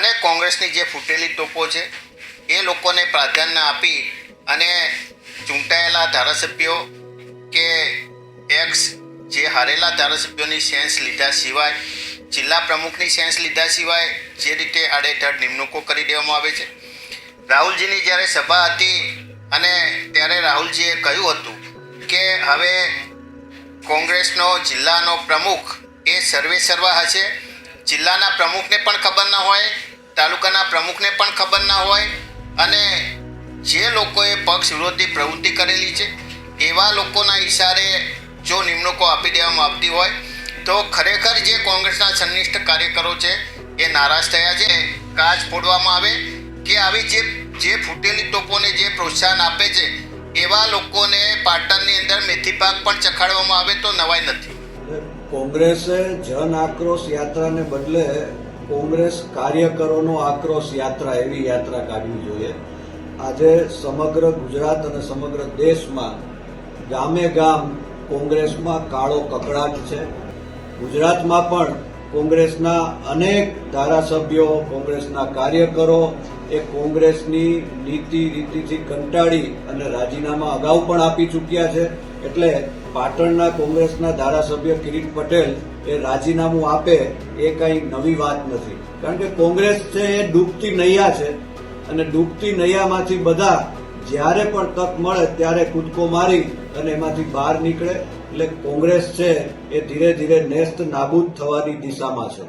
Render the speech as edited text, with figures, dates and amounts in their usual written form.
અને કોંગ્રેસની જે ફૂટેલી તોપો છે એ લોકોને પ્રાધાન્ય આપી અને ચૂંટાયેલા ધારાસભ્યો કે એક્સ જે હારેલા ધારાસભ્યોની સેન્સ લીધા સિવાય, જિલ્લા પ્રમુખની સેન્સ લીધા સિવાય જે રીતે આડેધડ નિમણૂકો કરી દેવામાં આવે છે. રાહુલજીની જ્યારે સભા હતી અને ત્યારે રાહુલજીએ કહ્યું હતું કે હવે કોંગ્રેસનો જિલ્લાનો પ્રમુખ એ સર્વે સર્વા હશે. જિલ્લાના પ્રમુખને પણ ખબર ના હોય, તાલુકાના પ્રમુખને પણ ખબર ના હોય અને જે લોકોએ પક્ષ વિરોધી પ્રવૃત્તિ કરેલી છે એવા લોકોના ઇશારે જો નિમણૂકો આપી દેવામાં આવતી હોય તો ખરેખર જે કોંગ્રેસના સંનિષ્ઠ કાર્યકરો છે એ નારાજ થયા છે. કાચ ફોડવામાં આવે કે આવી જે ફૂટેલી તોપોને જે પ્રોત્સાહન આપે છે એવા લોકોને પાટણની અંદર મેથી પાક પણ ચખાડવામાં આવે તો નવાઈ નથી. કોંગ્રેસે જન આક્રોશ યાત્રાને બદલે કોંગ્રેસ કાર્યકરોનો આક્રોશ યાત્રા એવી યાત્રા કાઢવી જોઈએ. આજે સમગ્ર ગુજરાત અને સમગ્ર દેશમાં ગામે ગામ કોંગ્રેસમાં કાળો કકળાટ છે. ગુજરાતમાં પણ કોંગ્રેસના અનેક ધારાસભ્યો, કોંગ્રેસના કાર્યકરો એ કોંગ્રેસની નીતિ રીતિથી કંટાળી અને રાજીનામા અગાઉ પણ આપી ચૂક્યા છે. એટલે પાટણના કોંગ્રેસના ધારાસભ્ય કિરીટ પટેલ એ રાજીનામું આપે એ કંઈ નવી વાત નથી. કારણ કે કોંગ્રેસ છે એ ડૂબતી નૈયા છે અને ડૂબતી નૈયામાંથી બધા જ્યારે પણ તક મળે ત્યારે કૂદકો મારી અને એમાંથી બહાર નીકળે. એટલે કોંગ્રેસ છે એ ધીરે ધીરે નેસ્ત નાબૂદ થવાની દિશામાં છે.